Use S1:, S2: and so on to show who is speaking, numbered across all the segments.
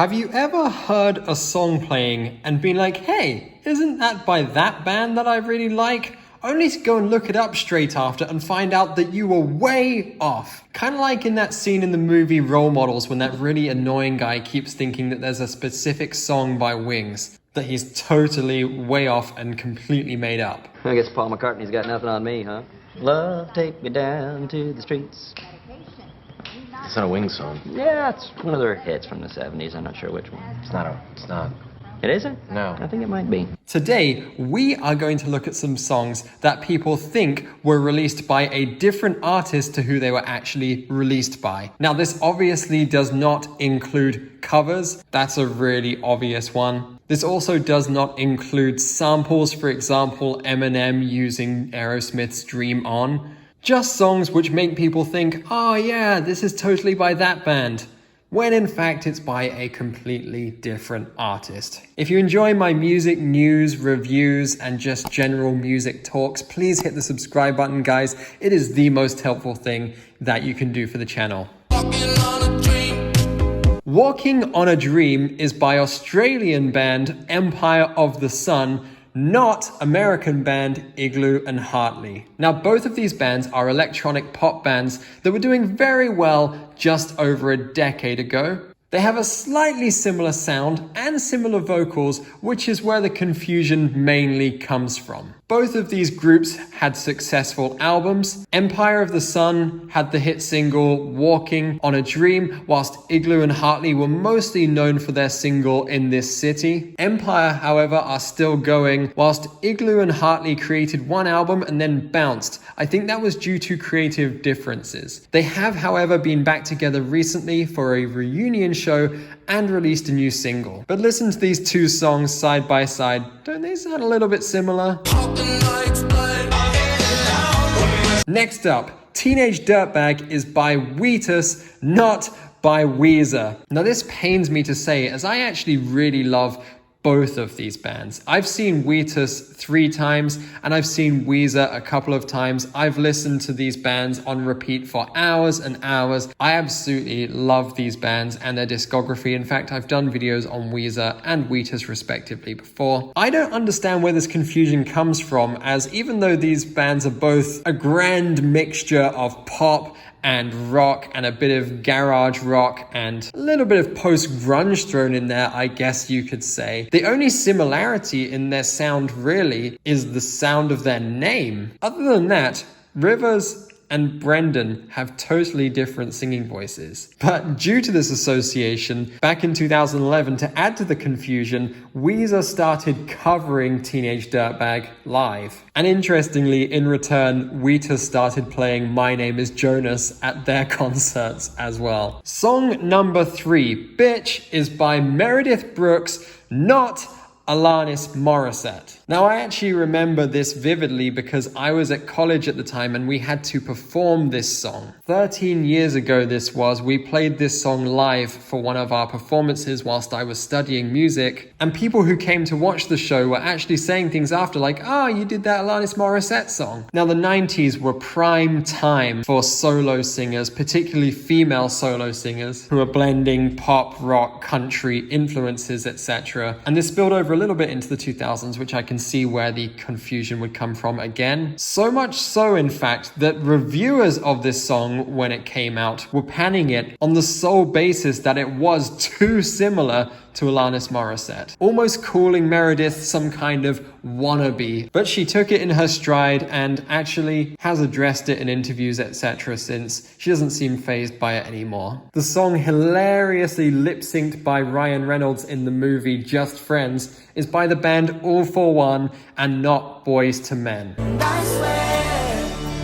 S1: Have you ever heard a song playing and been like, hey, isn't that by that band that I really like? Only to go and look it up straight after and find out that you were way off. Kind of like in that scene in the movie Role Models when that really annoying guy keeps thinking that there's a specific song by Wings that he's totally way off and completely made up.
S2: I guess Paul McCartney's got nothing on me, huh? Love, take me down to the streets.
S3: It's not a Wings song.
S2: Yeah, it's one of their hits from the 70s. I'm not sure which one.
S3: It's not.
S2: It isn't?
S3: No.
S2: I think it might be.
S1: Today, we are going to look at some songs that people think were released by a different artist to who they were actually released by. Now, this obviously does not include covers. That's a really obvious one. This also does not include samples, for example, Eminem using Aerosmith's Dream On. Just songs which make people think, oh yeah, this is totally by that band, when in fact it's by a completely different artist. If you enjoy my music news, reviews, and just general music talks, please hit the subscribe button, guys. It is the most helpful thing that you can do for the channel. Walking on a Dream is by Australian band Empire of the Sun, not American band Igloo and Hartley. Now, both of these bands are electronic pop bands that were doing very well just over a decade ago. They have a slightly similar sound and similar vocals, which is where the confusion mainly comes from. Both of these groups had successful albums. Empire of the Sun had the hit single Walking on a Dream, whilst Igloo and Hartley were mostly known for their single In This City. Empire, however, are still going, whilst Igloo and Hartley created one album and then bounced. I think that was due to creative differences. They have, however, been back together recently for a reunion show and released a new single. But listen to these two songs side by side. Don't they sound a little bit similar? Next up, Teenage Dirtbag is by Wheatus, not by Weezer. Now this pains me to say, as I actually really love both of these bands. I've seen Wheatus 3 times and I've seen Weezer a couple of times. I've listened to these bands on repeat for hours and hours. I absolutely love these bands and their discography. In fact, I've done videos on Weezer and Wheatus respectively before. I don't understand where this confusion comes from, as even though these bands are both a grand mixture of pop and rock and a bit of garage rock and a little bit of post-grunge thrown in there, I guess you could say. The only similarity in their sound really is the sound of their name. Other than that, Rivers and Brendan have totally different singing voices. But due to this association, back in 2011, to add to the confusion, Weezer started covering Teenage Dirtbag live. And interestingly, in return, Wheatus started playing My Name is Jonas at their concerts as well. Song number 3, Bitch, is by Meredith Brooks, not Alanis Morissette. Now, I actually remember this vividly because I was at college at the time and we had to perform this song. 13 years ago this was, we played this song live for one of our performances whilst I was studying music, and people who came to watch the show were actually saying things after like, oh, you did that Alanis Morissette song. Now, the 90s were prime time for solo singers, particularly female solo singers, who were blending pop, rock, country influences, etc. And this spilled over a little bit into the 2000s, which I can see where the confusion would come from again. So much so, in fact, that reviewers of this song, when it came out, were panning it on the sole basis that it was too similar to Alanis Morissette, almost calling Meredith some kind of wannabe. But she took it in her stride and actually has addressed it in interviews, etc. since. She doesn't seem fazed by it anymore. The song, hilariously lip-synced by Ryan Reynolds in the movie Just Friends, is by the band All For One and not Boyz II Men.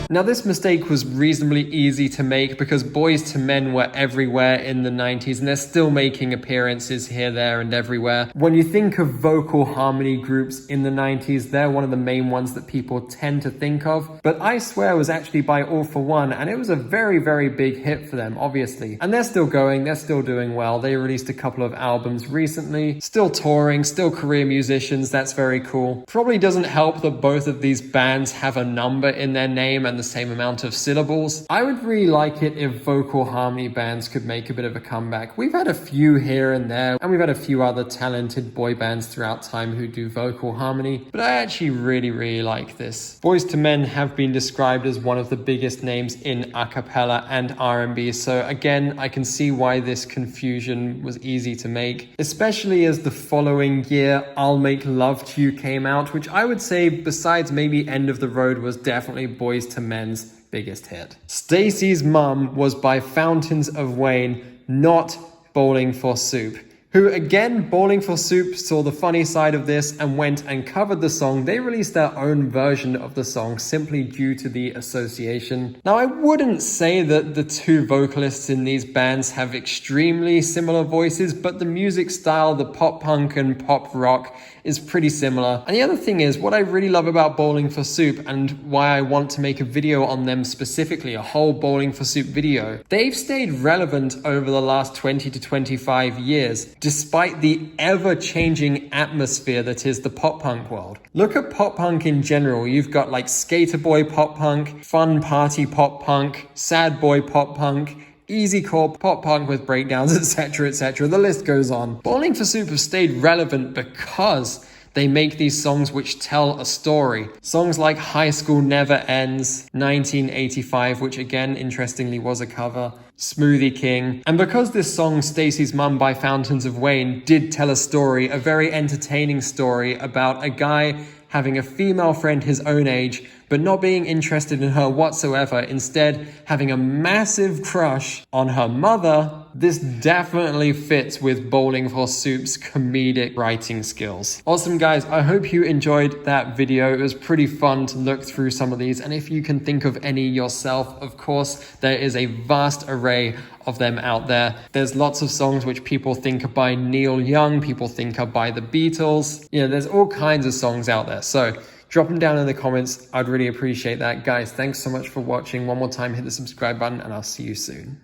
S1: Now, this mistake was reasonably easy to make because Boyz II Men were everywhere in the 90s and they're still making appearances here, there, and everywhere. When you think of vocal harmony groups in the 90s, they're one of the main ones that people tend to think of. But I Swear was actually by All For One, and it was a very, very big hit for them, obviously. And they're still going, they're still doing well. They released a couple of albums recently, still touring, still career musicians. That's very cool. Probably doesn't help that both of these bands have a number in their name, and and the same amount of syllables. I would really like it if vocal harmony bands could make a bit of a comeback. We've had a few here and there, and we've had a few other talented boy bands throughout time who do vocal harmony, but I actually really like this. Boyz II Men have been described as one of the biggest names in a cappella and R&B, so again, I can see why this confusion was easy to make, especially as the following year I'll Make Love to You came out, which I would say, besides maybe End of the Road, was definitely Boyz II Men's biggest hit. Stacey's Mum was by Fountains of Wayne, not Bowling for Soup, who again, Bowling for Soup saw the funny side of this and went and covered the song. They released their own version of the song simply due to the association. Now, I wouldn't say that the two vocalists in these bands have extremely similar voices, but the music style, the pop punk and pop rock, is pretty similar. And the other thing is, what I really love about Bowling for Soup, and why I want to make a video on them specifically, a whole Bowling for Soup video, they've stayed relevant over the last 20 to 25 years, despite the ever-changing atmosphere that is the pop punk world. Look at pop punk in general. You've got like skater boy pop punk, fun party pop punk, sad boy pop punk, easycore pop punk with breakdowns, etc, etc. The list goes on. Bowling for Soup have stayed relevant because they make these songs which tell a story. Songs like High School Never Ends, 1985, which again, interestingly, was a cover, Smoothie King. And because this song, Stacey's Mum by Fountains of Wayne, did tell a story, a very entertaining story about a guy having a female friend his own age, but not being interested in her whatsoever, instead having a massive crush on her mother, this definitely fits with Bowling for Soup's comedic writing skills. Awesome, guys. I hope you enjoyed that video. It was pretty fun to look through some of these, and if you can think of any yourself, of course, there is a vast array of them out there. There's lots of songs which people think are by Neil Young, people think are by the Beatles. You know, there's all kinds of songs out there. So drop them down in the comments. I'd really appreciate that. Guys, thanks so much for watching. One more time, hit the subscribe button, and I'll see you soon.